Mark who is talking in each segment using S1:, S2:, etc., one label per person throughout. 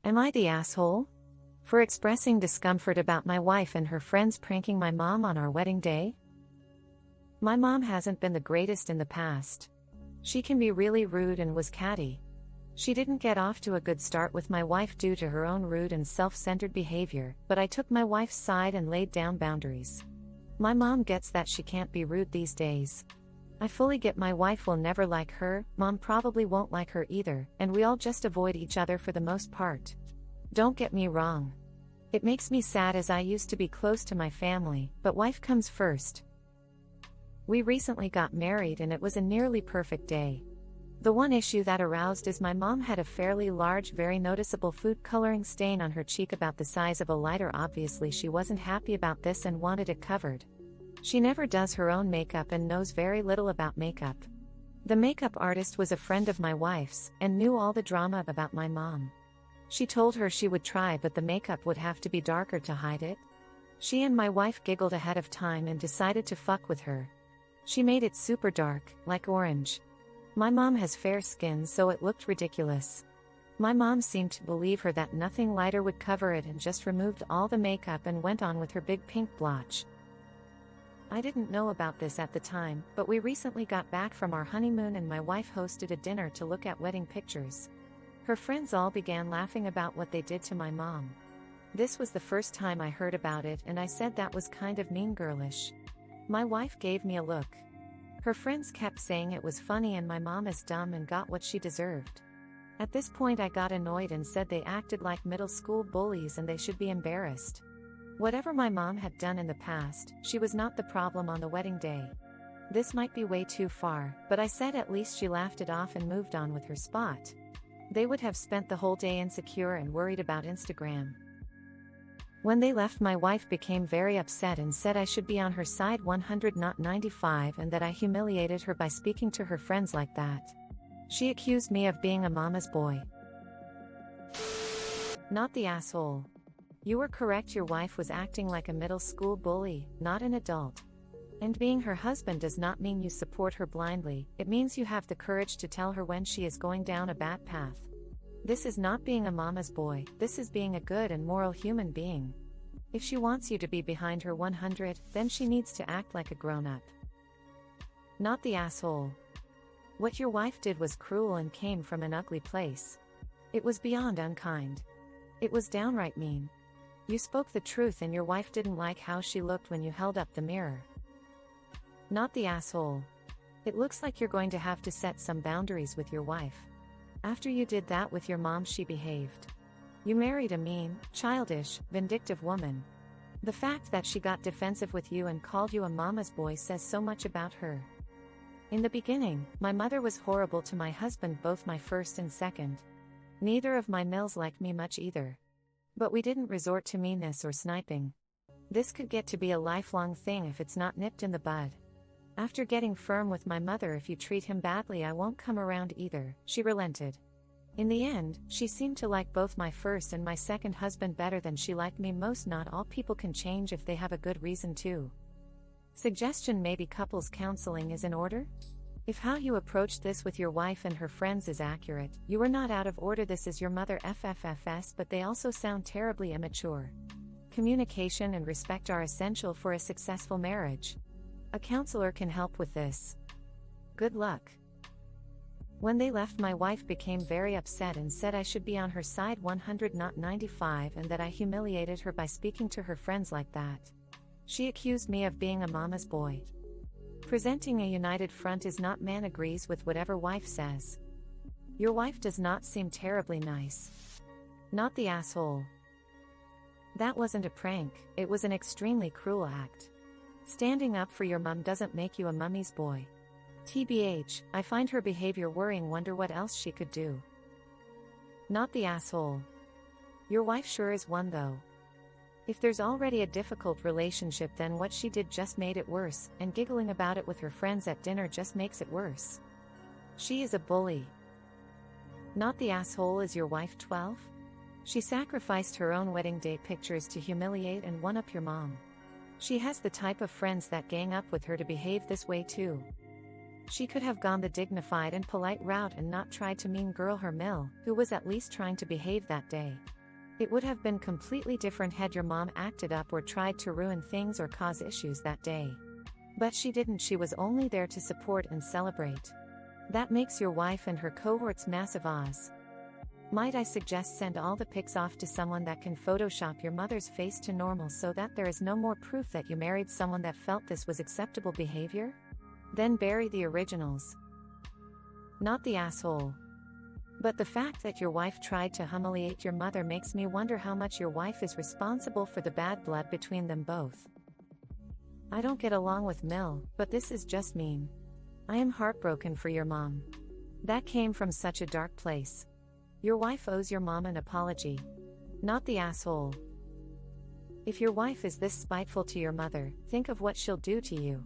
S1: Am I the asshole? For expressing discomfort about my wife and her friends pranking my mom on our wedding day? My mom hasn't been the greatest in the past. She can be really rude and was catty. She didn't get off to a good start with my wife due to her own rude and self-centered behavior, but I took my wife's side and laid down boundaries. My mom gets that she can't be rude these days. I fully get my wife will never like her, mom probably won't like her either, and we all just avoid each other for the most part. Don't get me wrong. It makes me sad as I used to be close to my family, but wife comes first. We recently got married and it was a nearly perfect day. The one issue that aroused is my mom had a fairly large, very noticeable food coloring stain on her cheek about the size of a lighter. Obviously she wasn't happy about this and wanted it covered. She never does her own makeup and knows very little about makeup. The makeup artist was a friend of my wife's and knew all the drama about my mom. She told her she would try, but the makeup would have to be darker to hide it. She and my wife giggled ahead of time and decided to fuck with her. She made it super dark, like orange. My mom has fair skin, so it looked ridiculous. My mom seemed to believe her that nothing lighter would cover it and just removed all the makeup and went on with her big pink blotch. I didn't know about this at the time, but we recently got back from our honeymoon and my wife hosted a dinner to look at wedding pictures. Her friends all began laughing about what they did to my mom. This was the first time I heard about it and I said that was kind of mean girlish. My wife gave me a look. Her friends kept saying it was funny and my mom is dumb and got what she deserved. At this point I got annoyed and said they acted like middle school bullies and they should be embarrassed. Whatever my mom had done in the past, she was not the problem on the wedding day. This might be way too far, but I said at least she laughed it off and moved on with her spot. They would have spent the whole day insecure and worried about Instagram. When they left, my wife became very upset and said I should be on her side 100 not 95 and that I humiliated her by speaking to her friends like that. She accused me of being a mama's boy. Not the asshole. You were correct, your wife was acting like a middle school bully, not an adult. And being her husband does not mean you support her blindly, it means you have the courage to tell her when she is going down a bad path. This is not being a mama's boy, this is being a good and moral human being. If she wants you to be behind her 100, then she needs to act like a grown-up. Not the asshole. What your wife did was cruel and came from an ugly place. It was beyond unkind. It was downright mean. You spoke the truth and your wife didn't like how she looked when you held up the mirror. Not the asshole. It looks like you're going to have to set some boundaries with your wife. After you did that with your mom, she behaved. You married a mean, childish, vindictive woman. The fact that she got defensive with you and called you a mama's boy says so much about her. In the beginning, my mother was horrible to my husband, both my first and second. Neither of my mills liked me much either. But we didn't resort to meanness or sniping. This could get to be a lifelong thing if it's not nipped in the bud. After getting firm with my mother, if you treat him badly I won't come around either, she relented. In the end, she seemed to like both my first and my second husband better than she liked me most. Not all people can change if they have a good reason to. Suggestion: maybe couples counseling is in order? If how you approached this with your wife and her friends is accurate, you are not out of order. This is your mother FFFS, but they also sound terribly immature. Communication and respect are essential for a successful marriage. A counselor can help with this. Good luck. When they left, my wife became very upset and said I should be on her side 100 not 95 and that I humiliated her by speaking to her friends like that. She accused me of being a mama's boy. Presenting a united front is not. Man agrees with whatever wife says. Your wife does not seem terribly nice. Not the asshole. That wasn't a prank, it was an extremely cruel act. Standing up for your mom doesn't make you a mummy's boy. TBH, I find her behavior worrying, wonder what else she could do. Not the asshole. Your wife sure is one though. If there's already a difficult relationship, then what she did just made it worse, and giggling about it with her friends at dinner just makes it worse. She is a bully. Not the asshole. Is your wife 12? She sacrificed her own wedding day pictures to humiliate and one-up your mom. She has the type of friends that gang up with her to behave this way too. She could have gone the dignified and polite route and not tried to mean girl her mill, who was at least trying to behave that day. It would have been completely different had your mom acted up or tried to ruin things or cause issues that day. But she didn't, she was only there to support and celebrate. That makes your wife and her cohorts massive Oz. Might I suggest send all the pics off to someone that can Photoshop your mother's face to normal so that there is no more proof that you married someone that felt this was acceptable behavior? Then bury the originals. Not the asshole. But the fact that your wife tried to humiliate your mother makes me wonder how much your wife is responsible for the bad blood between them both. I don't get along with Mel, but this is just mean. I am heartbroken for your mom. That came from such a dark place. Your wife owes your mom an apology. Not the asshole. If your wife is this spiteful to your mother, think of what she'll do to you.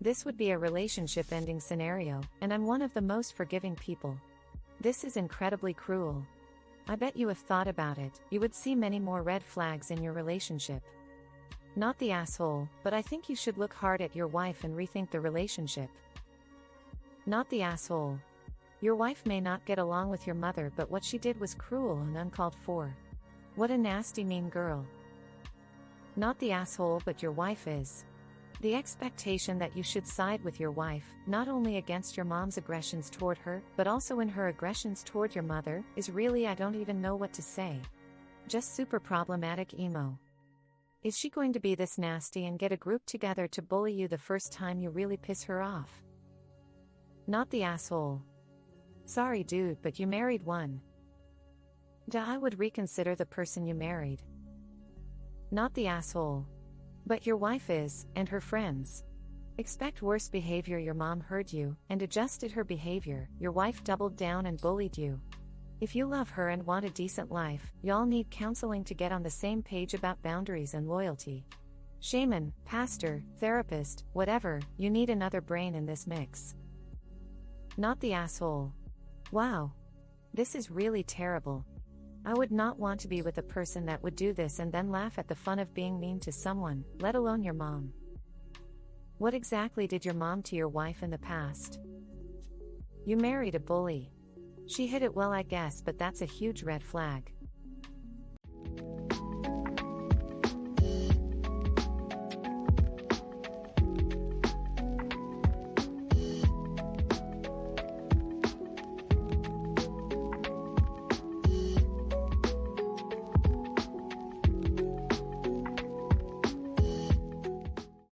S1: This would be a relationship-ending scenario, and I'm one of the most forgiving people. This is incredibly cruel. I bet you have thought about it, you would see many more red flags in your relationship. Not the asshole, but I think you should look hard at your wife and rethink the relationship. Not the asshole. Your wife may not get along with your mother, but what she did was cruel and uncalled for. What a nasty, mean girl. Not the asshole, but your wife is. The expectation that you should side with your wife, not only against your mom's aggressions toward her, but also in her aggressions toward your mother, is really, I don't even know what to say. Just super problematic emo. Is she going to be this nasty and get a group together to bully you the first time you really piss her off? Not the asshole. Sorry dude, but you married one. Duh, I would reconsider the person you married. Not the asshole. But your wife is, and her friends. Expect worse behavior. Your mom heard you, and adjusted her behavior. Your wife doubled down and bullied you. If you love her and want a decent life, y'all need counseling to get on the same page about boundaries and loyalty. Shaman, pastor, therapist, whatever, you need another brain in this mix. Not the asshole. Wow. This is really terrible. I would not want to be with a person that would do this and then laugh at the fun of being mean to someone, let alone your mom. What exactly did your mom to your wife in the past? You married a bully. She hid it well, I guess, but that's a huge red flag.